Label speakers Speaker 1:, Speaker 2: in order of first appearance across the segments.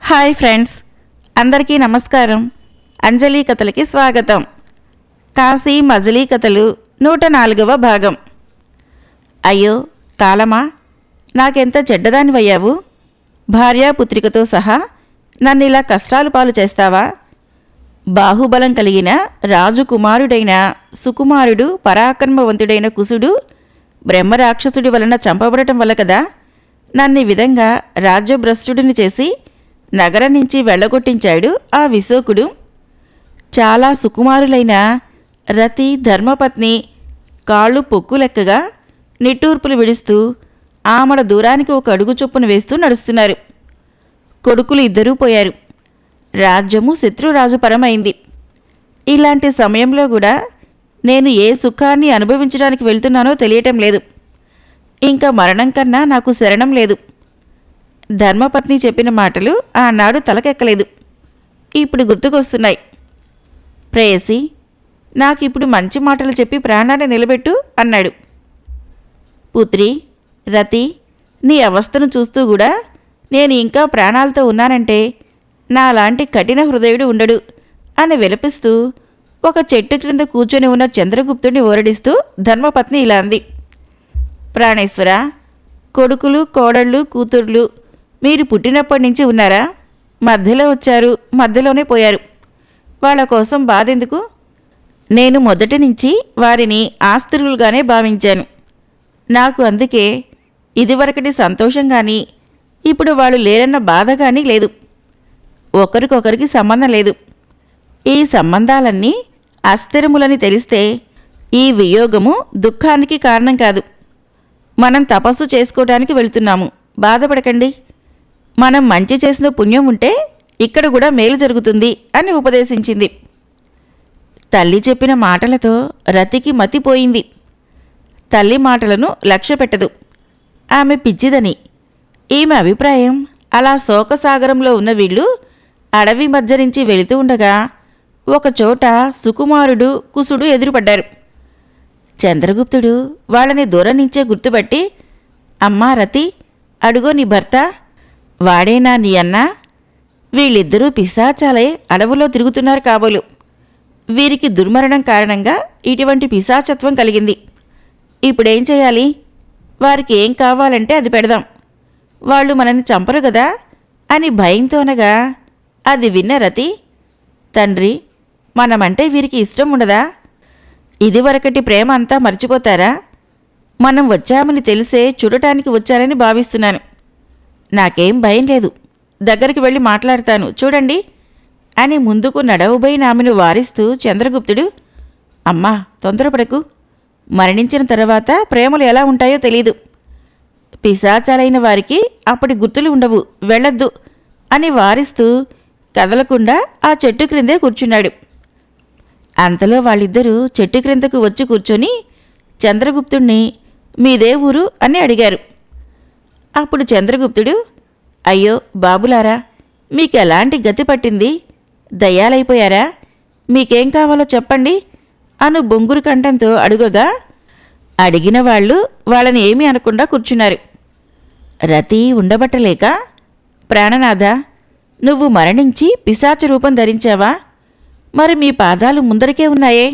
Speaker 1: Hi friends, అందరికీ నమస్కారం. అంజలి కథలకి స్వాగతం. కాశీ మజిలీ కథలు 104వ భాగం. అయ్యో కాలమా, నాకెంత చెడ్డదానివయ్యావు. భార్యాపుత్రికతో సహా నన్నిలా కష్టాలు పాలు చేస్తావా? బాహుబలం కలిగిన రాజుకుమారుడైన సుకుమారుడు పరాక్రమవంతుడైన కుసుడు బ్రహ్మరాక్షసుడి వలన చంపబడటం వల్ల కదా నన్ను విధంగా రాజ్యభ్రష్టుడిని చేసి నగరం నుంచి వెళ్ళగొట్టించాడు ఆ విశోకుడు. చాలా సుకుమారులైన రతి ధర్మపత్ని కాళ్ళు పొక్కులెక్కగా నిట్టూర్పులు విడుస్తూ ఆమడ దూరానికి ఒక అడుగు చొప్పున వేస్తూ నడుస్తున్నారు. కొడుకులు ఇద్దరూ పోయారు. రాజ్యము శత్రురాజు పరమైంది. ఇలాంటి సమయంలో కూడా నేను ఏ సుఖాన్ని అనుభవించడానికి వెళ్తున్నానో తెలియటం లేదు. ఇంకా మరణం కన్నా నాకు శరణం లేదు. ధర్మపత్ని చెప్పిన మాటలు ఆనాడు తలకెక్కలేదు. ఇప్పుడు గుర్తుకొస్తున్నాయి. ప్రేయసి, నాకిప్పుడు మంచి మాటలు చెప్పి ప్రాణాన్ని నిలబెట్టు అన్నాడు. పుత్రి రతి, నీ అవస్థను చూస్తూ కూడా నేను ఇంకా ప్రాణాలతో ఉన్నానంటే నాలాంటి కఠిన హృదయుడు ఉండడు అని విలపిస్తూ ఒక చెట్టు క్రింద కూర్చొని ఉన్న చంద్రగుప్తుడిని ఓరడిస్తూ ధర్మపత్ని ఇలా అంది. ప్రాణేశ్వర, కొడుకులు కోడళ్ళు కూతుర్లు మీరు పుట్టినప్పటి నుంచి ఉన్నారా? మధ్యలో వచ్చారు, మధ్యలోనే పోయారు. వాళ్ళ కోసం బాధెందుకు? నేను మొదటి నుంచి వారిని ఆస్తిరులుగానే భావించాను. నాకు అందుకే ఇదివరకటి సంతోషం కానీ ఇప్పుడు వాళ్ళు లేరన్న బాధ కానీ లేదు. ఒకరికొకరికి సంబంధం లేదు. ఈ సంబంధాలన్నీ అస్థిరములని తెలిస్తే ఈ వియోగము దుఃఖానికి కారణం కాదు. మనం తపస్సు చేసుకోవడానికి వెళ్తున్నాము, బాధపడకండి. మనం మంచి చేసిన పుణ్యం ఉంటే ఇక్కడ కూడా మేలు జరుగుతుంది అని ఉపదేశించింది. తల్లి చెప్పిన మాటలతో రతికి మతిపోయింది. తల్లి మాటలను లక్ష్యపెట్టదు. ఆమె పిచ్చిదని ఈమె అభిప్రాయం. అలా శోకసాగరంలో ఉన్న వీళ్ళు అడవి మధ్య నుంచి వెళుతూ ఉండగా ఒకచోట సుకుమారుడు కుసుడు ఎదురుపడ్డారు. చంద్రగుప్తుడు వాళ్ళని దూరం నుంచే గుర్తుపట్టి, అమ్మా రతి, అడుగో నీ భర్త. వాడేనా నీ అన్నా? వీళ్ళిద్దరూ పిశాచాలై అడవులో తిరుగుతున్నారు కాబోలు. వీరికి దుర్మరణం కారణంగా ఇటువంటి పిశాచత్వం కలిగింది. ఇప్పుడేం చేయాలి? వారికి ఏం కావాలంటే అది పెడదాం. వాళ్ళు మనల్ని చంపరు కదా అని భయంతోనగా అది విన్న రతి, తండ్రి, మనమంటే వీరికి ఇష్టం ఉండదా? ఇదివరకటి ప్రేమ అంతా మర్చిపోతారా? మనం వచ్చామని తెలిసే చూడటానికి వచ్చారని భావిస్తున్నాను. నాకేం భయం లేదు, దగ్గరికి వెళ్ళి మాట్లాడతాను చూడండి అని ముందుకు నడవబోయిన ఆమెను వారిస్తూ చంద్రగుప్తుడు, అమ్మా తొందరపడకు. మరణించిన తర్వాత ప్రేమలు ఎలా ఉంటాయో తెలీదు. పిశాచాలైన వారికి అప్పటి గుర్తులు ఉండవు, వెళ్ళొద్దు అని వారిస్తూ కదలకుండా ఆ చెట్టు క్రిందే కూర్చున్నాడు. అంతలో వాళ్ళిద్దరూ చెట్టు క్రిందకు వచ్చి కూర్చొని చంద్రగుప్తుణ్ణి మీదే ఊరు అని అడిగారు. అప్పుడు చంద్రగుప్తుడు, అయ్యో బాబులారా, మీకెలాంటి గతి పట్టింది? దయ్యాలైపోయారా? మీకేం కావాలో చెప్పండి అను బొంగురు కంఠంతో అడుగగా అడిగిన వాళ్ళు వాళ్ళని ఏమీ అనకుండా కూర్చున్నారు. రతి ఉండబట్టలేక, ప్రాణనాథ, నువ్వు మరణించి పిశాచ రూపం ధరించావా? మరి మీ పాదాలు ముందరికే ఉన్నాయే.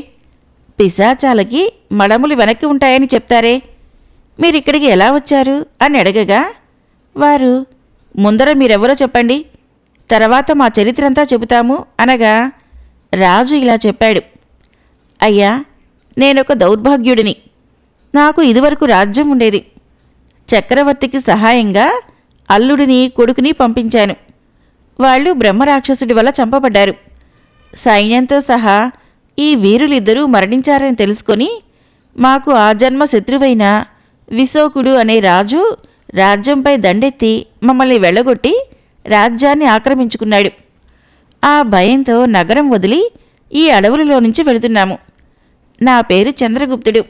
Speaker 1: పిశాచాలకి మడములు వెనక్కి ఉంటాయని చెప్తారే, మీరిక్కడికి ఎలా వచ్చారు అని అడగగా వారు, ముందర మీరెవరో చెప్పండి, తర్వాత మా చరిత్రంతా చెబుతాము అనగా రాజు ఇలా చెప్పాడు. అయ్యా, నేనొక దౌర్భాగ్యుడిని. నాకు ఇదివరకు రాజ్యం ఉండేది. చక్రవర్తికి సహాయంగా అల్లుడిని కొడుకుని పంపించాను. వాళ్ళు బ్రహ్మరాక్షసుడి వల్ల చంపబడ్డారు. సైన్యంతో సహా ఈ వీరులిద్దరూ మరణించారని తెలుసుకొని మాకు ఆ జన్మ శత్రువైన విశోకుడు అనే రాజు రాజ్యంపై దండెత్తి మమ్మల్ని వెళ్ళగొట్టి రాజ్యాన్ని ఆక్రమించుకున్నాడు. ఆ భయంతో నగరం వదిలి ఈ అడవులలో నుంచి వెళుతున్నాము. నా పేరు చంద్రగుప్తుడు.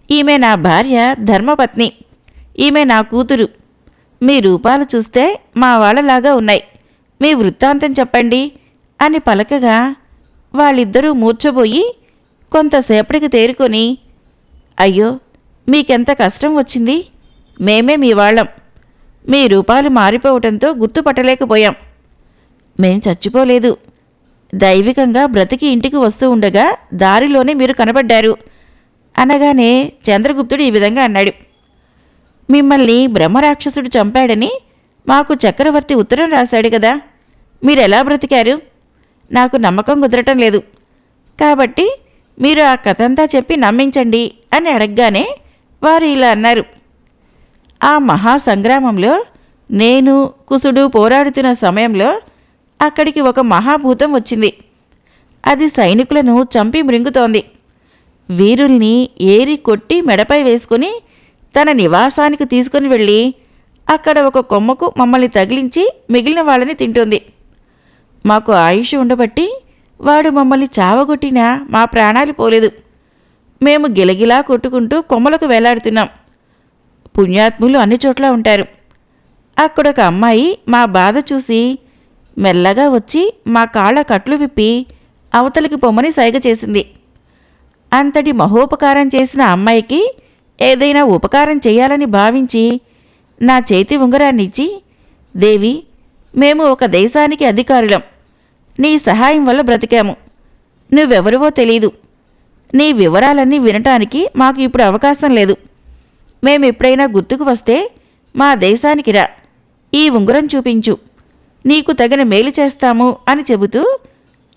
Speaker 1: ఈమె నా భార్య ధర్మపత్ని. ఈమె నా కూతురు. మీ రూపాలు చూస్తే మా వాళ్ళలాగా ఉన్నాయి. మీ వృత్తాంతం చెప్పండి అని పలకగా వాళ్ళిద్దరూ మూర్ఛబోయి కొంతసేపటికి తేరుకొని, అయ్యో మీకెంత కష్టం వచ్చింది, మేమే మీ వాళ్ళం. మీ రూపాలు మారిపోవటంతో గుర్తుపట్టలేకపోయాం. మేం చచ్చిపోలేదు. దైవికంగా బ్రతికి ఇంటికి వస్తూ ఉండగా దారిలోనే మీరు కనబడ్డారు అనగానే చంద్రగుప్తుడు ఈ విధంగా అన్నాడు. మిమ్మల్ని బ్రహ్మరాక్షసుడు చంపాడని మాకు చక్రవర్తి ఉత్తరం రాశాడు కదా, మీరెలా బ్రతికారు? నాకు నమ్మకం కుదరటం లేదు. కాబట్టి మీరు ఆ కథంతా చెప్పి నమ్మించండి అని అడగగానే వారు ఇలా అన్నారు. ఆ మహాసంగ్రామంలో నేను కుసుడు పోరాడుతున్న సమయంలో అక్కడికి ఒక మహాభూతం వచ్చింది. అది సైనికులను చంపి మృంగుతోంది. వీరుల్ని ఏరి కొట్టి మెడపై వేసుకుని తన నివాసానికి తీసుకుని వెళ్ళి అక్కడ ఒక కొమ్మకు మమ్మల్ని తగిలించి మిగిలిన వాళ్ళని తింటుంది. మాకు ఆయుష్ ఉండబట్టి వాడు మమ్మల్ని చావగొట్టినా మా ప్రాణాలు పోలేదు. మేము గిలగిలా కొట్టుకుంటూ కొమ్మలకు వేలాడుతున్నాం. పుణ్యాత్ములు అన్ని చోట్ల ఉంటారు. అక్కడొక అమ్మాయి మా బాధ చూసి మెల్లగా వచ్చి మా కాళ్ళ కట్లు విప్పి అవతలికి పొమ్మని సైగ చేసింది. అంతటి మహోపకారం చేసిన అమ్మాయికి ఏదైనా ఉపకారం చేయాలని భావించి నా చేతి ఉంగరాన్నిచ్చి, దేవి, మేము ఒక దేశానికి అధికారులం. నీ సహాయం వల్ల బ్రతికాము. నువ్వెవరివో తెలీదు. నీ వివరాలన్నీ వినటానికి మాకు ఇప్పుడు అవకాశం లేదు. మేమెప్పుడైనా గుర్తుకు వస్తే మా దేశానికి రా, ఈ ఉంగరం చూపించు, నీకు తగిన మేలు చేస్తాము అని చెబుతూ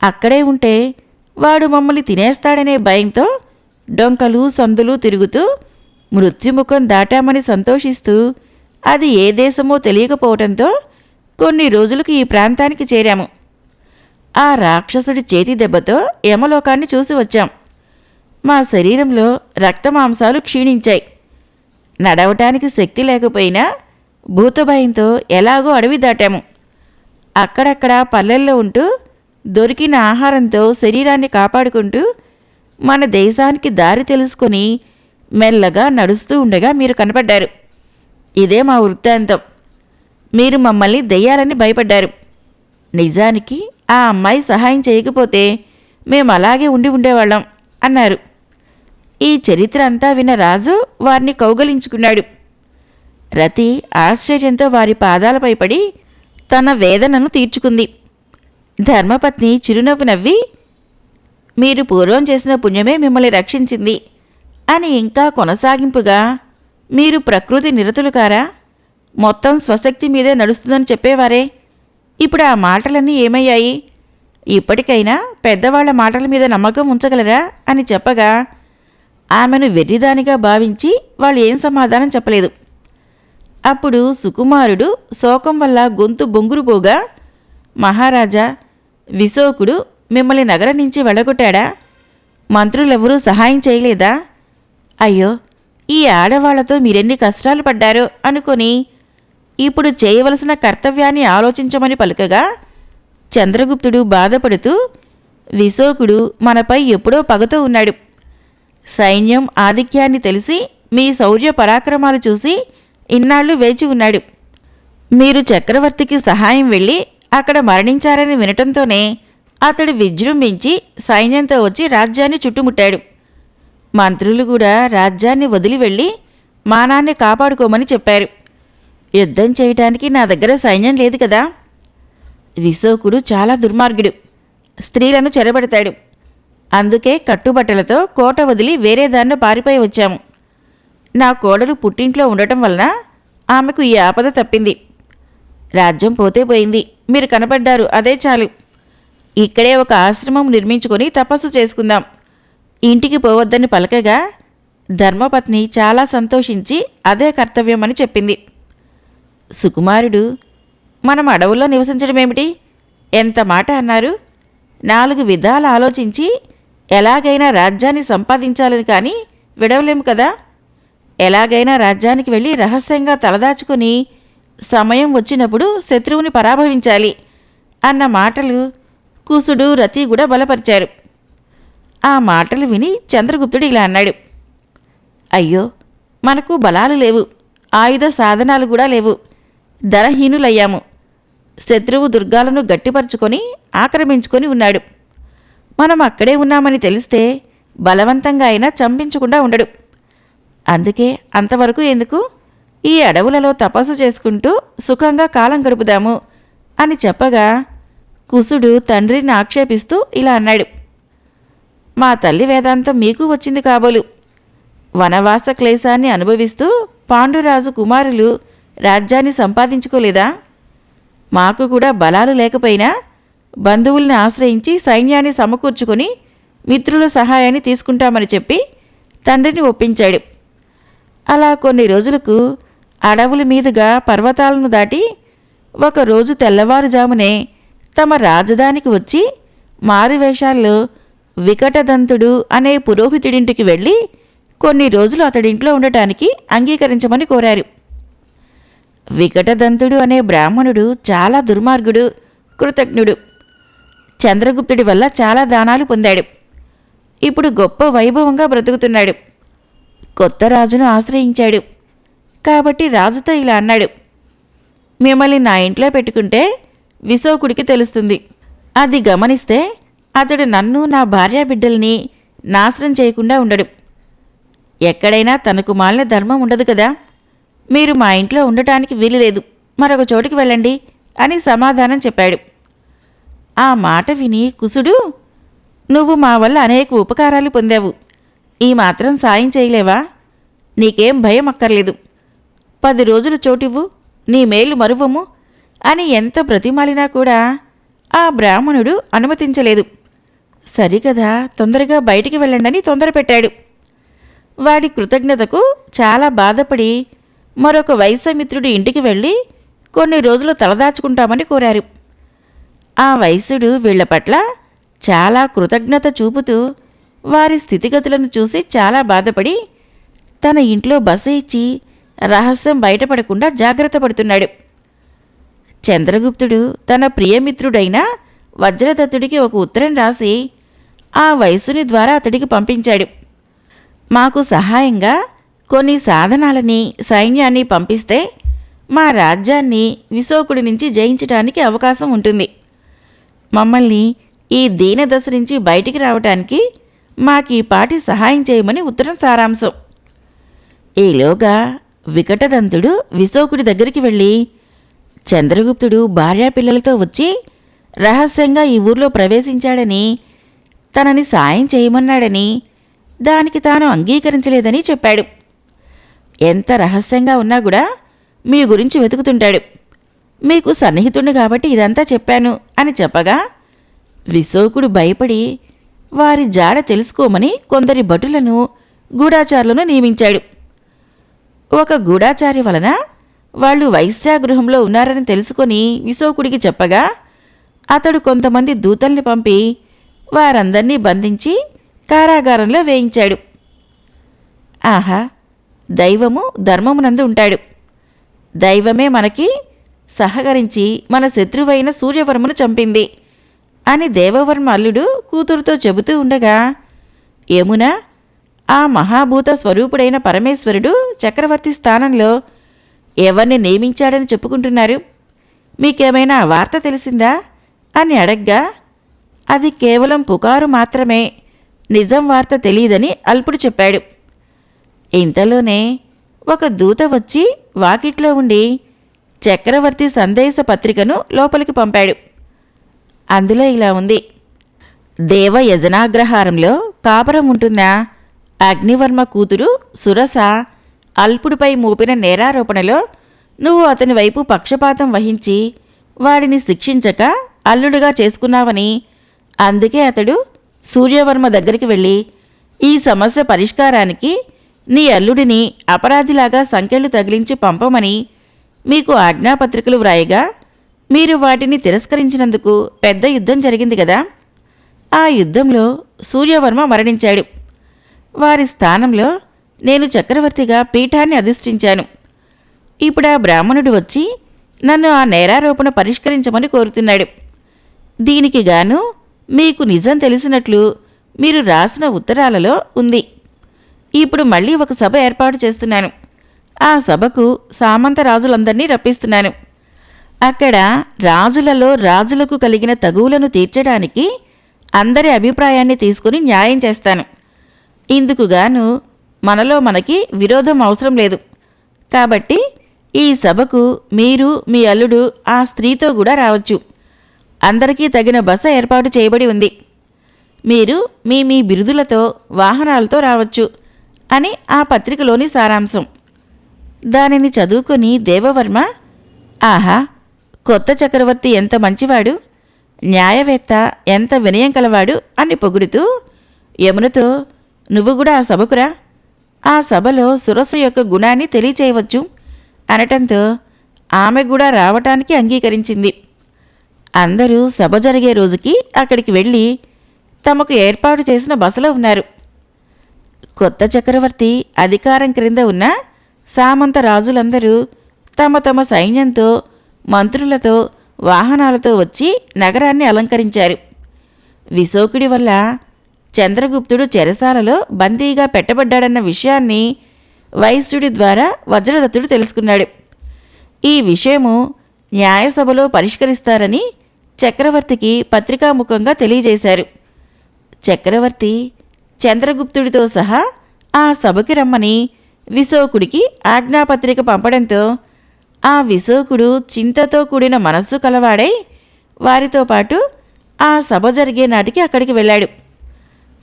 Speaker 1: అక్కడే ఉంటే వాడు మమ్మల్ని తినేస్తాడనే భయంతో డొంకలు సందులు తిరుగుతూ మృత్యుముఖం దాటామని సంతోషిస్తూ అది ఏ దేశమో తెలియకపోవటంతో కొన్ని రోజులకు ఈ ప్రాంతానికి చేరాము. ఆ రాక్షసుడి చేతి దెబ్బతో యమలోకాన్ని చూసి వచ్చాం. మా శరీరంలో రక్తమాంసాలు క్షీణించాయి. నడవటానికి శక్తి లేకపోయినా భూతభయంతో ఎలాగో అడవి దాటాము. అక్కడక్కడ పల్లెల్లో ఉంటూ దొరికిన ఆహారంతో శరీరాన్ని కాపాడుకుంటూ మన దేశానికి దారి తెలుసుకొని మెల్లగా నడుస్తూ ఉండగా మీరు కనపడ్డారు. ఇదే మా వృత్తాంతం. మీరు మమ్మల్ని దెయ్యాలని భయపడ్డారు. నిజానికి ఆ అమ్మాయి సహాయం చేయకపోతే మేము అలాగే ఉండేవాళ్ళం అన్నారు. ఈ చరిత్ర అంతా విన్న రాజు వారిని కౌగలించుకున్నాడు. రతి ఆశ్చర్యంతో వారి పాదాలపై పడి తన వేదనను తీర్చుకుంది. ధర్మపత్ని చిరునవ్వు నవ్వి, మీరు పూర్వం చేసిన పుణ్యమే మిమ్మల్ని రక్షించింది అని ఇంకా కొనసాగింపుగా, మీరు ప్రకృతి నిరతులు కారా, మొత్తం స్వశక్తి మీదే నడుస్తుందని చెప్పేవారే, ఇప్పుడు ఆ మాటలన్నీ ఏమయ్యాయి? ఇప్పటికైనా పెద్దవాళ్ల మాటల మీద నమ్మకం ఉంచగలరా అని చెప్పగా ఆమెను వెర్రిదానిగా భావించి వాళ్ళు ఏం సమాధానం చెప్పలేదు. అప్పుడు సుకుమారుడు శోకం వల్ల గొంతు బొంగురుపోగా, మహారాజా, విశోకుడు మిమ్మల్ని నగరం నుంచి వెళ్ళగొట్టాడా? మంత్రులెవరూ సహాయం చేయలేదా? అయ్యో, ఈ ఆడవాళ్లతో మీరెన్ని కష్టాలు పడ్డారో అనుకొని ఇప్పుడు చేయవలసిన కర్తవ్యాన్ని ఆలోచించమని పలుకగా చంద్రగుప్తుడు బాధపడుతూ, విశోకుడు మనపై ఎప్పుడో పగతో ఉన్నాడు. సైన్యం ఆధిక్యాన్ని తెలిసి మీ శౌర్య పరాక్రమాలు చూసి ఇన్నాళ్లు వేచి ఉన్నాడు. మీరు చక్రవర్తికి సహాయం వెళ్ళి అక్కడ మరణించారని వినటంతోనే అతడు విజృంభించి సైన్యంతో వచ్చి రాజ్యాన్ని చుట్టుముట్టాడు. మంత్రులు కూడా రాజ్యాన్ని వదిలి వెళ్ళి మానాన్ని కాపాడుకోమని చెప్పారు. యుద్ధం చేయటానికి నా దగ్గర సైన్యం లేదు కదా. విశోకుడు చాలా దుర్మార్గుడు. స్త్రీలను చెరబడతాడు. అందుకే కట్టుబట్టలతో కోట వదిలి వేరే దారిన పారిపోయి వచ్చాము. నా కోడలు పుట్టింట్లో ఉండటం వలన ఆమెకు ఈ ఆపద తప్పింది. రాజ్యం పోతే పోయింది, మీరు కనపడ్డారు, అదే చాలు. ఇక్కడే ఒక ఆశ్రమం నిర్మించుకొని తపస్సు చేసుకుందాం, ఇంటికి పోవద్దని పలకగా ధర్మపత్ని చాలా సంతోషించి అదే కర్తవ్యమని చెప్పింది. సుకుమారుడు, మనం అడవుల్లో నివసించడమేమిటి? ఎంత మాట అన్నారు. 4 విధాలు ఆలోచించి ఎలాగైనా రాజ్యాన్ని సంపాదించాలని కానీ విడవలేము కదా. ఎలాగైనా రాజ్యానికి వెళ్ళి రహస్యంగా తలదాచుకుని సమయం వచ్చినప్పుడు శత్రువుని పరాభవించాలి అన్న మాటలు కుసుడు, రతి కూడా బలపరిచారు. ఆ మాటలు విని చంద్రగుప్తుడు ఇలా అన్నాడు. అయ్యో, మనకు బలాలు లేవు, ఆయుధ సాధనాలు కూడా లేవు, ధనహీనులయ్యాము. శత్రువు దుర్గాలను గట్టిపరుచుకొని ఆక్రమించుకొని ఉన్నాడు. మనం అక్కడే ఉన్నామని తెలిస్తే బలవంతంగా అయినా చంపించకుండా ఉండడు. అందుకే అంతవరకు ఎందుకు, ఈ అడవులలో తపస్సు చేసుకుంటూ సుఖంగా కాలం గడుపుదాము అని చెప్పగా కుసుడు తండ్రిని ఆక్షేపిస్తూ ఇలా అన్నాడు. మా తల్లి వేదాంతం మీకు వచ్చింది కాబోలు. వనవాస క్లేశాన్ని అనుభవిస్తూ పాండురాజు కుమారులు రాజ్యాన్ని సంపాదించుకోలేదా? మాకు కూడా బలాలు లేకపోయినా బంధువుల్ని ఆశ్రయించి సైన్యాన్ని సమకూర్చుకొని మిత్రుల సహాయాన్ని తీసుకుంటామని చెప్పి తండ్రిని ఒప్పించాడు. అలా కొన్ని రోజులకు అడవుల మీదుగా పర్వతాలను దాటి ఒకరోజు తెల్లవారుజామునే తమ రాజధానికి వచ్చి మారువేషాల్లో వికటదంతుడు అనే పురోహితుడింటికి వెళ్ళి కొన్ని రోజులు అతడింట్లో ఉండటానికి అంగీకరించమని కోరారు. వికటదంతుడు అనే బ్రాహ్మణుడు చాలా దుర్మార్గుడు, కృతజ్ఞుడు. చంద్రగుప్తుడి వల్ల చాలా దానాలు పొందాడు. ఇప్పుడు గొప్ప వైభవంగా బ్రతుకుతున్నాడు. కొత్త రాజును ఆశ్రయించాడు. కాబట్టి రాజుతో ఇలా అన్నాడు. మిమ్మల్ని నా ఇంట్లో పెట్టుకుంటే విశోకుడికి తెలుస్తుంది. అది గమనిస్తే అతడు నన్ను, నా భార్యాబిడ్డల్ని నాశనం చేయకుండా ఉండడు. ఎక్కడైనా తనకు మాలిన ధర్మం ఉండదు కదా. మీరు మా ఇంట్లో ఉండటానికి వీలులేదు, మరొక చోటికి వెళ్ళండి అని సమాధానం చెప్పాడు. ఆ మాట విని కుసుడు, నువ్వు మా వల్ల అనేక ఉపకారాలు పొందావు, ఈ మాత్రం సాయం చేయలేవా? నీకేం భయం అక్కర్లేదు, 10 రోజులు చోటివ్వు, నీ మేలు మరువము అని ఎంత బ్రతిమాలినా కూడా ఆ బ్రాహ్మణుడు అనుమతించలేదు. సరికదా, తొందరగా బయటికి వెళ్ళండని తొందర పెట్టాడు. వాడి కృతజ్ఞతకు చాలా బాధపడి మరొక వైశ్యమిత్రుడి ఇంటికి వెళ్ళి కొన్ని రోజులు తలదాచుకుంటామని కోరారు. ఆ వైశ్యుడు వీళ్ల పట్ల చాలా కృతజ్ఞత చూపుతూ వారి స్థితిగతులను చూసి చాలా బాధపడి తన ఇంట్లో బస ఇచ్చి రహస్యం బయటపడకుండా జాగ్రత్త పడుతున్నాడు. చంద్రగుప్తుడు తన ప్రియమిత్రుడైన వజ్రదత్తుడికి ఒక ఉత్తరం రాసి ఆ వైశ్యుని ద్వారా అతడికి పంపించాడు. మాకు సహాయంగా కొన్ని సాధనాలని, సైన్యాన్ని పంపిస్తే మా రాజ్యాన్ని విశోకుడి నుంచి జయించడానికి అవకాశం ఉంటుంది. మమ్మల్ని ఈ దీనదశ నుంచి బయటికి రావటానికి మాకీ పాటి సహాయం చేయమని ఉత్తరం సారాంశం. ఈలోగా వికటదంతుడు విశోకుడి దగ్గరికి వెళ్ళి చంద్రగుప్తుడు భార్యాపిల్లలతో వచ్చి రహస్యంగా ఈ ఊర్లో ప్రవేశించాడని, తనని సాయం చేయమన్నాడని, దానికి తాను అంగీకరించలేదని చెప్పాడు. ఎంత రహస్యంగా ఉన్నా కూడా మీ గురించి వెతుకుతుంటాడు. మీకు సన్నిహితుడిని కాబట్టి ఇదంతా చెప్పాను అని చెప్పగా విశోకుడు భయపడి వారి జాడ తెలుసుకోమని కొందరి భటులను, గూఢాచారులను నియమించాడు. ఒక గూఢాచారి వలన వాళ్ళు వైశ్యాగృహంలో ఉన్నారని తెలుసుకొని విశోకుడికి చెప్పగా అతడు కొంతమంది దూతల్ని పంపి వారందర్నీ బంధించి కారాగారంలో వేయించాడు. ఆహా, దైవము ధర్మమునందు ఉంటాడు. దైవమే మనకి సహకరించి మన శత్రువైన సూర్యవర్మను చంపింది అని దేవవర్మ అల్లుడు కూతురుతో చెబుతూ ఉండగా యమున, ఆ మహాభూత స్వరూపుడైన పరమేశ్వరుడు చక్రవర్తి స్థానంలో ఎవరిని నియమించాడని చెప్పుకుంటున్నారు? మీకేమైనా వార్త తెలిసిందా అని అడగ్గా అది కేవలం పుకారు మాత్రమే, నిజం వార్త తెలియదని అల్పుడు చెప్పాడు. ఇంతలోనే ఒక దూత వచ్చి వాకిట్లో ఉండి చక్రవర్తి సందేశ పత్రికను లోపలికి పంపాడు. అందులో ఇలా ఉంది. దేవ యజనాగ్రహారంలో కాపురం ఉంటుందా? అగ్నివర్మ కూతురు సురస అల్పుడిపై మోపిన నేరారోపణలో నువ్వు అతని వైపు పక్షపాతం వహించి వాడిని శిక్షించక అల్లుడుగా చేసుకున్నావని, అందుకే అతడు సూర్యవర్మ దగ్గరికి వెళ్ళి ఈ సమస్య పరిష్కారానికి నీ అల్లుడిని అపరాధిలాగా సంకెళ్ళు తగిలించి పంపమని మీకు ఆజ్ఞాపత్రికలు వ్రాయగా మీరు వాటిని తిరస్కరించినందుకు పెద్ద యుద్ధం జరిగింది కదా. ఆ యుద్ధంలో సూర్యవర్మ మరణించాడు. వారి స్థానంలో నేను చక్రవర్తిగా పీఠాన్ని అధిష్ఠించాను. ఇప్పుడు ఆ బ్రాహ్మణుడు వచ్చి నన్ను ఆ నేరారోపణ పరిష్కరించమని కోరుతున్నాడు. దీనికి గాను మీకు నిజం తెలిసినట్లు మీరు రాసిన ఉత్తరాలలో ఉంది. ఇప్పుడు మళ్ళీ ఒక సభ ఏర్పాటు చేస్తున్నాను. ఆ సభకు సామంత రాజులందరినీ రప్పిస్తున్నాను. అక్కడ రాజులలో రాజులకు కలిగిన తగువులను తీర్చడానికి అందరి అభిప్రాయాన్ని తీసుకుని న్యాయం చేస్తాను. ఇందుకుగాను మనలో మనకి విరోధం అవసరం లేదు. కాబట్టి ఈ సభకు మీరు, మీ అల్లుడు ఆ స్త్రీతో కూడా రావచ్చు. అందరికీ తగిన బస ఏర్పాటు చేయబడి ఉంది. మీరు మీ మీ బిరుదులతో వాహనాలతో రావచ్చు అని ఆ పత్రికలోని సారాంశం. దానిని చదువుకొని దేవవర్మ, ఆహా, కొత్త చక్రవర్తి ఎంత మంచివాడు, న్యాయవేత్త, ఎంత వినయం కలవాడు అని పొగుడుతూ యమునతో, నువ్వు కూడా ఆ సభకురా, ఆ సభలో సురస యొక్క గుణాన్ని తెలియచేయవచ్చు అనటంతో ఆమె కూడా రావటానికి అంగీకరించింది. అందరూ సభ జరిగే రోజుకి అక్కడికి వెళ్ళి తమకు ఏర్పాటు చేసిన బసలో ఉన్నారు. కొత్త చక్రవర్తి అధికారం క్రింద ఉన్న సామంత రాజులందరూ తమ తమ సైన్యంతో, మంత్రులతో, వాహనాలతో వచ్చి నగరాన్ని అలంకరించారు. విశోకుడి వల్ల చంద్రగుప్తుడు చెరసాలలో బందీగా పెట్టబడ్డాడన్న విషయాన్ని వైశ్యుడి ద్వారా వజ్రదత్తుడు తెలుసుకున్నాడు. ఈ విషయము న్యాయసభలో పరిష్కరిస్తారని చక్రవర్తికి పత్రికాముఖంగా తెలియజేశారు. చక్రవర్తి చంద్రగుప్తుడితో సహా ఆ సభకి రమ్మని విశోకుడికి ఆజ్ఞాపత్రిక పంపడంతో ఆ విశోకుడు చింతతో కూడిన మనస్సు కలవాడై వారితో పాటు ఆ సభ జరిగే నాటికి అక్కడికి వెళ్ళాడు.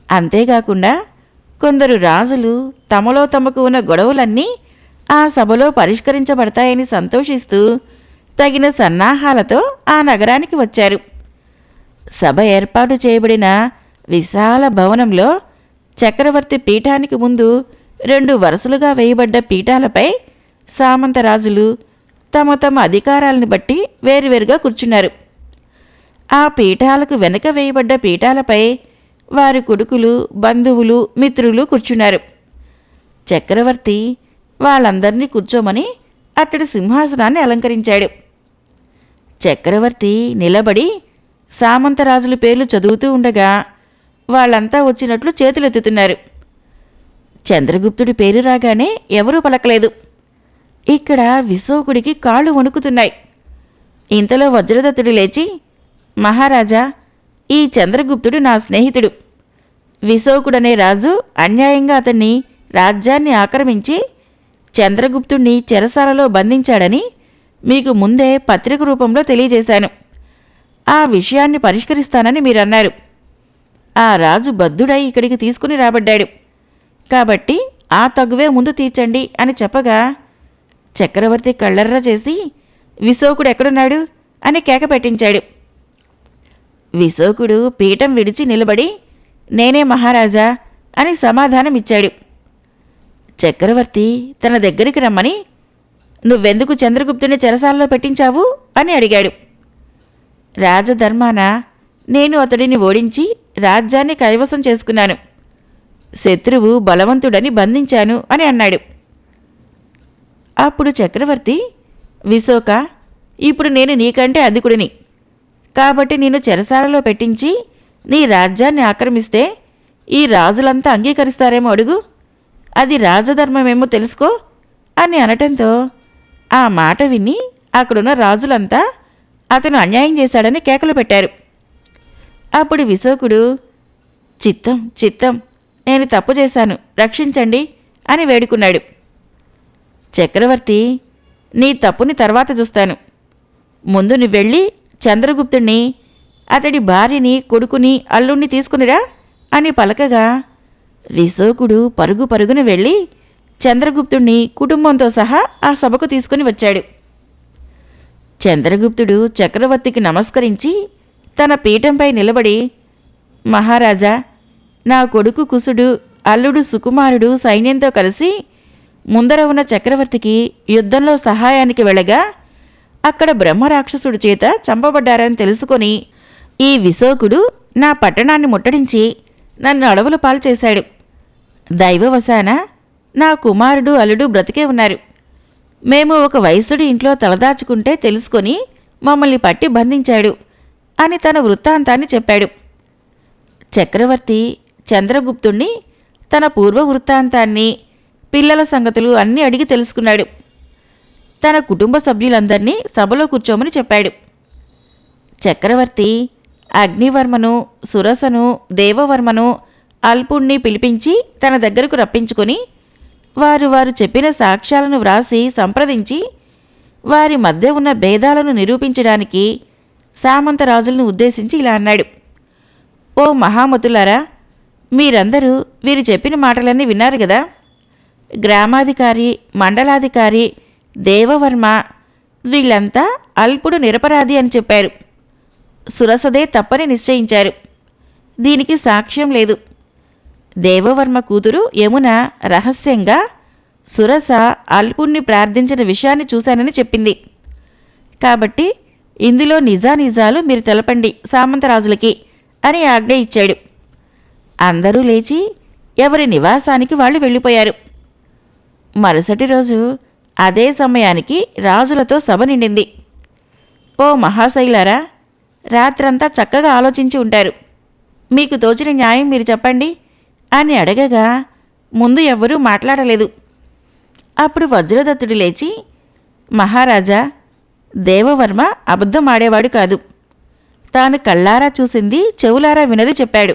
Speaker 1: అంతేకాకుండా కొందరు రాజులు తమలో తమకు ఉన్న గొడవలన్నీ ఆ సభలో పరిష్కరించబడతాయని సంతోషిస్తూ తగిన సన్నాహాలతో ఆ నగరానికి వచ్చారు. సభ ఏర్పాటు చేయబడిన విశాల భవనంలో చక్రవర్తి పీఠానికి ముందు 2 వరుసలుగా వేయబడ్డ పీఠాలపై సామంతరాజులు తమ తమ అధికారాలను బట్టి వేరువేరుగా కూర్చున్నారు. ఆ పీఠాలకు వెనక వేయబడ్డ పీఠాలపై వారి కొడుకులు, బంధువులు, మిత్రులు కూర్చున్నారు. చక్రవర్తి వాళ్ళందర్నీ కూర్చోమని అతడి సింహాసనాన్ని అలంకరించాడు. చక్రవర్తి నిలబడి సామంతరాజుల పేర్లు చదువుతూ ఉండగా వాళ్ళంతా వచ్చినట్లు చేతులెత్తుతున్నారు. చంద్రగుప్తుడి పేరు రాగానే ఎవరూ పలకలేదు. ఇక్కడ విశోకుడికి కాళ్ళు వణుకుతున్నాయి. ఇంతలో వజ్రదత్తుడు లేచి, మహారాజా, ఈ చంద్రగుప్తుడు నా స్నేహితుడు. విశోకుడనే రాజు అన్యాయంగా అతన్ని రాజ్యాన్ని ఆక్రమించి చంద్రగుప్తుణ్ణి చెరసాలలో బంధించాడని మీకు ముందే పత్రిక రూపంలో తెలియజేశాను. ఆ విషయాన్ని పరిష్కరిస్తానని మీరన్నారు. ఆ రాజు బద్ధుడై ఇక్కడికి తీసుకుని రాబడ్డాడు. కాబట్టి ఆ తగువే ముందు తీర్చండి అని చెప్పగా చక్రవర్తి కళ్ళెర్ర చేసి, విశోకుడు ఎక్కడున్నాడు అని కేక పెట్టించాడు. విశోకుడు పీఠం విడిచి నిలబడి, నేనే మహారాజా అని సమాధానమిచ్చాడు. చక్రవర్తి తన దగ్గరికి రమ్మని, నువ్వెందుకు చంద్రగుప్తుని చెరసాలలో పెట్టించావు అని అడిగాడు. రాజధర్మాన నేను అతడిని ఓడించి రాజ్యాన్ని కైవసం చేసుకున్నాను. శత్రువు బలవంతుడని బంధించాను అని అన్నాడు. అప్పుడు చక్రవర్తి, విశోక, ఇప్పుడు నేను నీకంటే అధికుడిని. కాబట్టి నేను చెరసాలలో పెట్టించి నీ రాజ్యాన్ని ఆక్రమిస్తే ఈ రాజులంతా అంగీకరిస్తారేమో అడుగు. అది రాజధర్మమేమో తెలుసుకో అని అనటంతో ఆ మాట విని అక్కడున్న రాజులంతా అతను అన్యాయం చేశాడని కేకలు పెట్టారు. అప్పుడు విశోకుడు, చిత్తం చిత్తం, నేను తప్పు చేశాను, రక్షించండి అని వేడుకున్నాడు. చక్రవర్తి, నీ తప్పుని తర్వాత చూస్తాను. ముందు నువ్వెళ్ళి చంద్రగుప్తుణ్ణి, అతడి భార్యని, కొడుకుని, అల్లుణ్ణి తీసుకునిరా అని పలకగా విశోకుడు పరుగు పరుగున వెళ్ళి చంద్రగుప్తుణ్ణి కుటుంబంతో సహా ఆ సభకు తీసుకుని వచ్చాడు. చంద్రగుప్తుడు చక్రవర్తికి నమస్కరించి తన పీఠంపై నిలబడి, మహారాజా, నా కొడుకు కుసుడు, అల్లుడు సుకుమారుడు సైన్యంతో కలిసి ముందర ఉన్న చక్రవర్తికి యుద్ధంలో సహాయానికి వెళ్ళగా అక్కడ బ్రహ్మరాక్షసుడి చేత చంపబడ్డారని తెలుసుకొని ఈ విశోకుడు నా పట్టణాన్ని ముట్టడించి నన్ను అడవుల పాలు చేశాడు. దైవవశాన నా కుమారుడు, అల్లుడు బ్రతికే ఉన్నారు. మేము ఒక వైశ్యుడి ఇంట్లో తలదాచుకుంటే తెలుసుకొని మమ్మల్ని పట్టి బంధించాడు అని తన వృత్తాంతాన్ని చెప్పాడు. చక్రవర్తి చంద్రగుప్తుణ్ణి తన పూర్వ వృత్తాంతాన్ని, పిల్లల సంగతులు అన్నీ అడిగి తెలుసుకున్నాడు. తన కుటుంబ సభ్యులందరినీ సభలో కూర్చోమని చెప్పాడు. చక్రవర్తి అగ్నివర్మను, సురసను, దేవవర్మను, అల్పుణ్ణి పిలిపించి తన దగ్గరకు రప్పించుకొని వారు చెప్పిన సాక్ష్యాలను వ్రాసి సంప్రదించి వారి మధ్య ఉన్న భేదాలను నిరూపించడానికి సామంతరాజులను ఉద్దేశించి ఇలా అన్నాడు. ఓ మహామతులారా, మీరందరూ వీరు చెప్పిన మాటలన్నీ విన్నారు కదా. గ్రామాధికారి, మండలాధికారి, దేవవర్మ వీళ్ళంతా అల్పుడు నిరపరాధి అని చెప్పారు. సురసదే తప్పని నిశ్చయించారు. దీనికి సాక్ష్యం లేదు. దేవవర్మ కూతురు యమున రహస్యంగా సురస అల్పుణ్ణి ప్రార్థించిన విషయాన్ని చూశానని చెప్పింది. కాబట్టి ఇందులో నిజానిజాలు మీరు తెలపండి సామంతరాజులకి అని ఆజ్ఞ ఇచ్చాడు. అందరూ లేచి ఎవరి నివాసానికి వాళ్ళు వెళ్ళిపోయారు. మరుసటి రోజు అదే సమయానికి రాజులతో సభ నిండింది. ఓ మహాశైలారా, రాత్రంతా చక్కగా ఆలోచించి ఉంటారు. మీకు తోచిన న్యాయం మీరు చెప్పండి అని అడగగా ముందు ఎవ్వరూ మాట్లాడలేదు. అప్పుడు వజ్రదత్తుడు లేచి, మహారాజా, దేవవర్మ అబద్ధం ఆడేవాడు కాదు. తాను కళ్ళారా చూసింది చెవులారా వినది చెప్పాడు.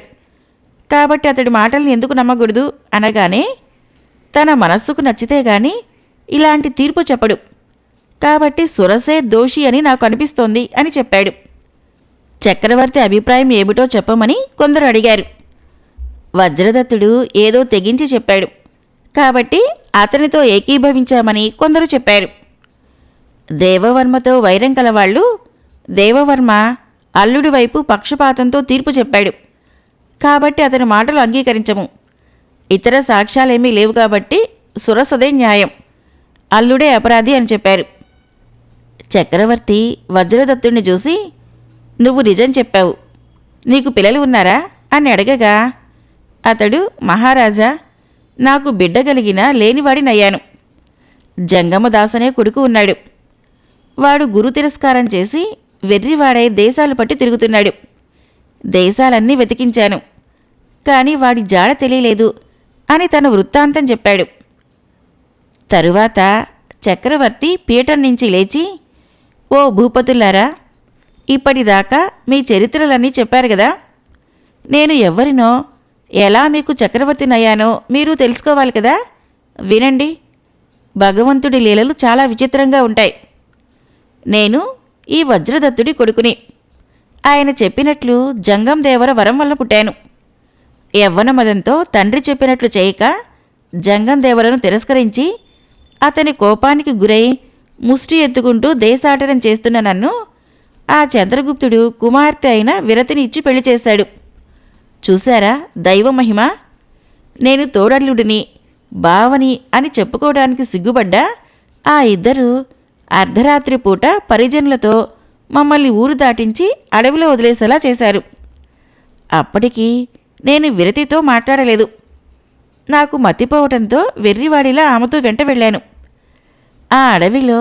Speaker 1: కాబట్టి అతడి మాటల్ని ఎందుకు నమ్మకూడదు అనగానే, తన మనస్సుకు నచ్చితే గాని ఇలాంటి తీర్పు చెప్పడు. కాబట్టి సురసే దోషి అని నాకు అనిపిస్తోంది అని చెప్పాడు. చక్రవర్తి అభిప్రాయం ఏమిటో చెప్పమని కొందరు అడిగారు. వజ్రదత్తుడు ఏదో తెగించి చెప్పాడు. కాబట్టి అతనితో ఏకీభవించామని కొందరు చెప్పారు. దేవవర్మతో వైరం కలవాళ్లు దేవవర్మ అల్లుడి వైపు పక్షపాతంతో తీర్పు చెప్పాడు. కాబట్టి అతని మాటలు అంగీకరించము. ఇతర సాక్ష్యాలేమీ లేవు కాబట్టి సురసదే న్యాయం, అల్లుడే అపరాధి అని చెప్పారు. చక్రవర్తి వజ్రదత్తుడిని చూసి, నువ్వు నిజం చెప్పావు. నీకు పిల్లలు ఉన్నారా అని అడగగా అతడు, మహారాజా, నాకు బిడ్డ కలిగిన లేనివాడినయ్యాను. జంగమదాసనే కొడుకు ఉన్నాడు. వాడు గురు తిరస్కారం చేసి వెర్రివాడై దేశాలు పట్టి తిరుగుతున్నాడు. దేశాలన్నీ వెతికించాను, కాని వాడి జాడ తెలియలేదు అని తన వృత్తాంతం చెప్పాడు. తరువాత చక్రవర్తి పీఠం నుంచి లేచి, ఓ భూపతులారా, ఇప్పటిదాకా మీ చరిత్రలన్నీ చెప్పారు కదా. నేను ఎవరినో, ఎలా మీకు చక్రవర్తినయ్యానో మీరు తెలుసుకోవాలి కదా. వినండి. భగవంతుడి లీలలు చాలా విచిత్రంగా ఉంటాయి. నేను ఈ వజ్రదత్తుడి కొడుకుని. ఆయన చెప్పినట్లు జంగం దేవర వరం వల్ల పుట్టాను. యవ్వన మదంతో తండ్రి చెప్పినట్లు చేయక జంగం దేవరను తిరస్కరించి అతని కోపానికి గురై ముష్టి ఎత్తుకుంటూ దేశాటనం చేస్తున్న నన్ను ఆ చంద్రగుప్తుడు కుమార్తె అయిన విరతిని ఇచ్చి పెళ్లి చేశాడు. చూశారా దైవమహిమ. నేను తోడల్లుడిని, బావని అని చెప్పుకోవడానికి సిగ్గుపడ్డా ఆ ఇద్దరు అర్ధరాత్రి పూట పరిజనులతో మమ్మల్ని ఊరు దాటించి అడవిలో వదిలేసేలా చేశారు. అప్పటికి నేను విరతితో మాట్లాడలేదు. నాకు మతిపోవటంతో వెర్రివాడిలా ఆమెతో వెంట వెళ్ళాను. ఆ అడవిలో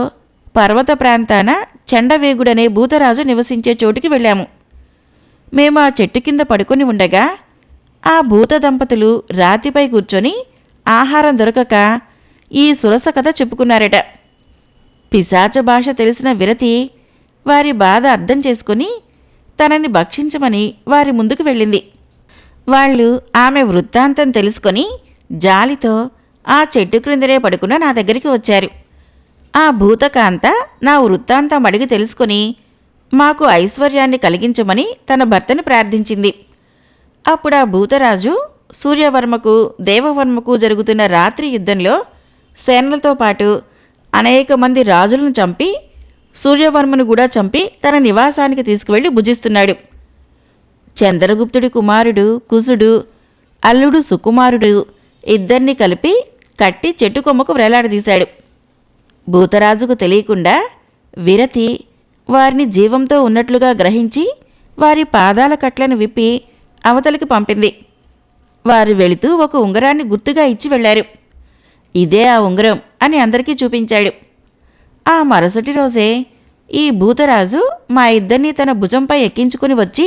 Speaker 1: పర్వత ప్రాంతాన చండవేగుడనే భూతరాజు నివసించే చోటుకి వెళ్ళాము. మేము ఆ చెట్టు కింద పడుకొని ఉండగా ఆ భూత దంపతులు రాతిపై కూర్చొని ఆహారం దొరకక ఈ సురస కథ చెప్పుకున్నారట. పిశాచ భాష తెలిసిన విరతి వారి బాధ అర్థం చేసుకుని తనని భక్షించమని వారి ముందుకు వెళ్ళింది. వాళ్ళు ఆమె వృత్తాంతం తెలుసుకొని జాలితో ఆ చెట్టు క్రిందనే పడుకున్న నా దగ్గరికి వచ్చారు. ఆ భూతకాంత నా వృత్తాంతం అడిగి తెలుసుకొని మాకు ఐశ్వర్యాన్ని కలిగించమని తన భర్తని ప్రార్థించింది. అప్పుడు ఆ భూతరాజు సూర్యవర్మకు దేవవర్మకు జరుగుతున్న రాత్రి యుద్ధంలో సేనలతో పాటు అనేక మంది రాజులను చంపి సూర్యవర్మను కూడా చంపి తన నివాసానికి తీసుకువెళ్ళి భుజిస్తున్నాడు. చంద్రగుప్తుడి కుమారుడు కుసుడు, అల్లుడు సుకుమారుడు ఇద్దరినీ కలిపి కట్టి చెట్టు కొమ్మకు వేలాడదీశాడు. భూతరాజుకు తెలియకుండా విరతి వారిని జీవంతో ఉన్నట్లుగా గ్రహించి వారి పాదాల కట్లను విప్పి అవతలికి పంపింది. వారు వెళుతూ ఒక ఉంగరాన్ని గుర్తుగా ఇచ్చి వెళ్లారు. ఇదే ఆ ఉంగరం అని అందరికీ చూపించాడు. ఆ మరుసటి రోజే ఈ భూతరాజు మా ఇద్దరినీ తన భుజంపై ఎక్కించుకుని వచ్చి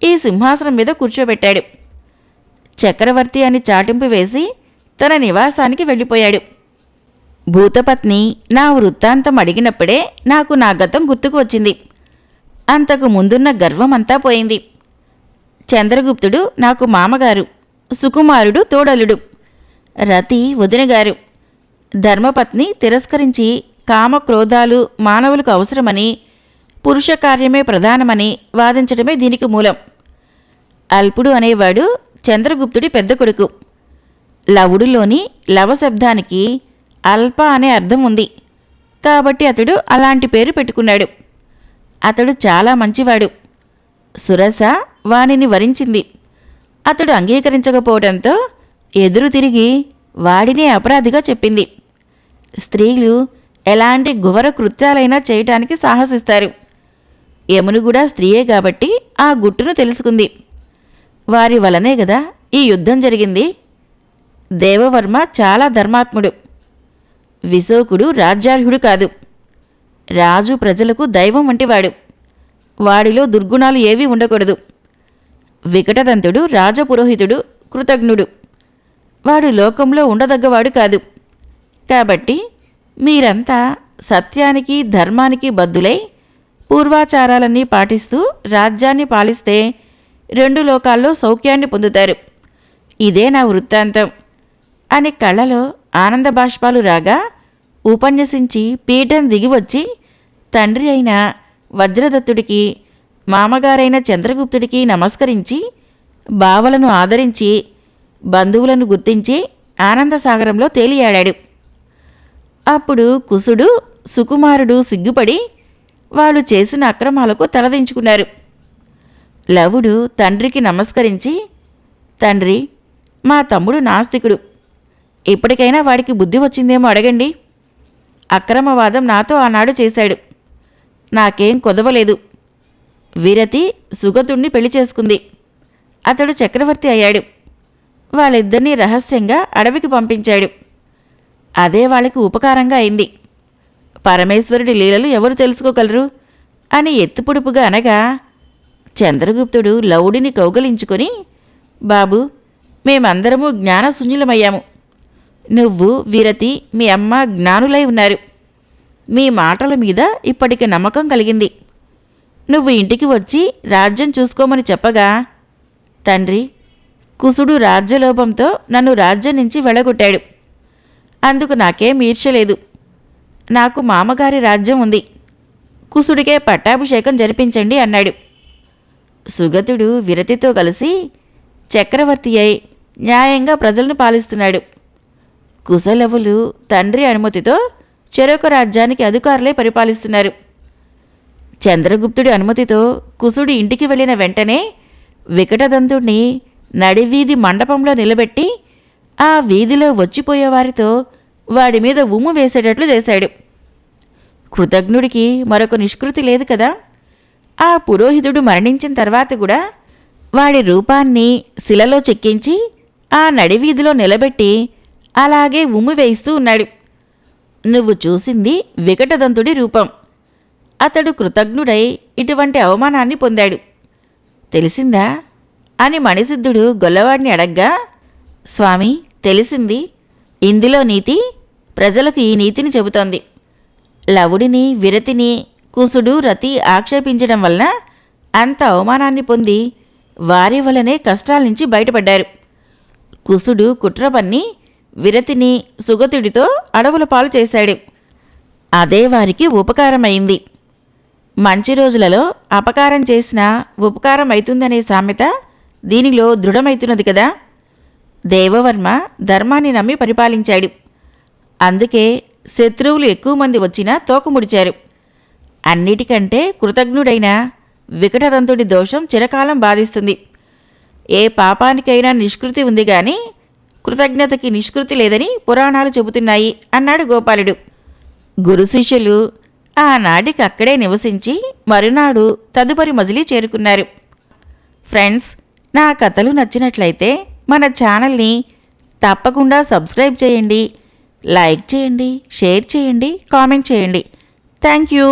Speaker 1: ఈ సింహాసనం మీద కూర్చోబెట్టాడు. చక్రవర్తి అని చాటింపు వేసి తన నివాసానికి వెళ్ళిపోయాడు. భూతపత్ని నా వృత్తాంతం అడిగినప్పుడే నాకు నా గతం గుర్తుకు వచ్చింది. అంతకు ముందున్న గర్వమంతా పోయింది. చంద్రగుప్తుడు నాకు మామగారు, సుకుమారుడు తోడలుడు, రతి వదినగారు. ధర్మపత్ని తిరస్కరించి కామక్రోధాలు మానవులకు అవసరమని పురుష కార్యమే ప్రధానమని వాదించడమే దీనికి మూలం. అల్పుడు అనేవాడు చంద్రగుప్తుడి పెద్ద కొడుకు. లవుడులోని లవ శబ్దానికి అల్ప అనే అర్థం ఉంది కాబట్టి అతడు అలాంటి పేరు పెట్టుకున్నాడు. అతడు చాలా మంచివాడు. సురస వానిని వరించింది. అతడు అంగీకరించకపోవడంతో ఎదురు తిరిగి వాడినే అపరాధిగా చెప్పింది. స్త్రీలు ఎలాంటి ఘోర కృత్యాలైనా చేయటానికి సాహసిస్తారు. యమును కూడా స్త్రీయే కాబట్టి ఆ గుట్టును తెలుసుకుంది. వారి వలనే గదా ఈ యుద్ధం జరిగింది. దేవవర్మ చాలా ధర్మాత్ముడు. విశోకుడు రాజ్యార్హుడు కాదు. రాజు ప్రజలకు దైవం వంటివాడు. వాడిలో దుర్గుణాలు ఏవీ ఉండకూడదు. వికటదంతుడు రాజపురోహితుడు, కృతజ్ఞుడు. వాడు లోకంలో ఉండదగ్గవాడు కాదు. కాబట్టి మీరంతా సత్యానికి ధర్మానికి బద్దులై పూర్వాచారాలన్నీ పాటిస్తూ రాజ్యాన్ని పాలిస్తే 2 లోకాల్లో సౌఖ్యాన్ని పొందుతారు. ఇదే నా వృత్తాంతం అని కళ్ళలో ఆనంద బాష్పాలు రాగా ఉపన్యసించి పీఠం దిగివచ్చి తండ్రి అయిన వజ్రదత్తుడికి, మామగారైన చంద్రగుప్తుడికి నమస్కరించి బావలను ఆదరించి బంధువులను గుర్తించి ఆనందసాగరంలో తేలియాడాడు. అప్పుడు కుసుడు, సుకుమారుడు సిగ్గుపడి వాళ్ళు చేసిన అక్రమాలకు తలదించుకున్నారు. లవుడు తండ్రికి నమస్కరించి, తండ్రి, మా తమ్ముడు నాస్తికుడు. ఇప్పటికైనా వాడికి బుద్ధి వచ్చిందేమో అడగండి. అక్రమవాదం నాతో ఆనాడు చేశాడు. నాకేం కొదవలేదు. విరతి సుగతుణ్ణి పెళ్లి చేసుకుంది. అతడు చక్రవర్తి అయ్యాడు. వాళ్ళిద్దరినీ రహస్యంగా అడవికి పంపించాడు. అదే వాళ్ళకి ఉపకారంగా అయింది. పరమేశ్వరుడి లీలలు ఎవరు తెలుసుకోగలరు అని ఎత్తుపుడుపుగా అనగా చంద్రగుప్తుడు లవుడిని కౌగలించుకొని, బాబు, మేమందరము జ్ఞానశూన్యులమయ్యాము. నువ్వు, విరతి, మీ అమ్మ జ్ఞానులై ఉన్నారు. మీ మాటల మీద ఇప్పటికి నమ్మకం కలిగింది. నువ్వు ఇంటికి వచ్చి రాజ్యం చూసుకోమని చెప్పగా, తండ్రి, కుసుడు రాజ్యలోభంతో నన్ను రాజ్యం నుంచి వెళ్ళగొట్టాడు. అందుకు నాకేం ఈర్ష్యలేదు. నాకు మామగారి రాజ్యం ఉంది. కుసుడికే పట్టాభిషేకం జరిపించండి అన్నాడు. సుగతుడు విరతితో కలిసి చక్రవర్తి అయి న్యాయంగా ప్రజలను పాలిస్తున్నాడు. కుశలవులు తండ్రి అనుమతితో చెరొక రాజ్యానికి అధికారులే పరిపాలిస్తున్నారు. చంద్రగుప్తుడి అనుమతితో కుసుడి ఇంటికి వెళ్ళిన వెంటనే వికటదంతుణ్ణి నడివీధి మండపంలో నిలబెట్టి ఆ వీధిలో వచ్చిపోయేవారితో వాడి మీద ఉమ్ము వేసేటట్లు చేశాడు. కృతజ్ఞుడికి మరొక నిష్కృతి లేదు కదా. ఆ పురోహితుడు మరణించిన తర్వాత కూడా వాడి రూపాన్ని శిలలో చెక్కించి ఆ నడివీధిలో నిలబెట్టి అలాగే ఉమ్ము వేయిస్తూ ఉన్నాడు. నువ్వు చూసింది వికటదంతుడి రూపం. అతడు కృతజ్ఞుడై ఇటువంటి అవమానాన్ని పొందాడు. తెలిసిందా అని మణిసిద్ధుడు గొల్లవాడిని అడగ్గా, స్వామి, తెలిసింది. ఇందులో నీతి ప్రజలకు ఈ నీతిని చెబుతోంది. లవుడిని, విరతిని కుసుడు, రతి ఆక్షేపించడం వలన అంత అవమానాన్ని పొంది వారి వలనే కష్టాల నుంచి బయటపడ్డారు. కుసుడు కుట్ర పన్ని విరతిని సుగతుడితో అడవుల పాలు చేశాడు. అదే వారికి ఉపకారమైంది. మంచి రోజులలో అపకారం చేసినా ఉపకారం అవుతుందనే సామెత దీనిలో దృఢమైతున్నది కదా. దేవవర్మ ధర్మాన్ని నమ్మి పరిపాలించాడు. అందుకే శత్రువులు ఎక్కువ మంది వచ్చినా తోకముడిచారు. అన్నిటికంటే కృతజ్ఞుడైన వికటదంతుడి దోషం చిరకాలం బాధిస్తుంది. ఏ పాపానికైనా నిష్కృతి ఉంది గాని కృతజ్ఞతకి నిష్కృతి లేదని పురాణాలు చెబుతున్నాయి అన్నాడు గోపాలుడు. గురు శిష్యులు ఆనాటికి అక్కడే నివసించి మరునాడు తదుపరి మజిలీ చేరుకున్నారు. ఫ్రెండ్స్, నా కథలు నచ్చినట్లయితే మన ఛానల్ని తప్పకుండా సబ్స్క్రైబ్ చేయండి, లైక్ చేయండి, షేర్ చేయండి, కామెంట్ చేయండి. Thank you.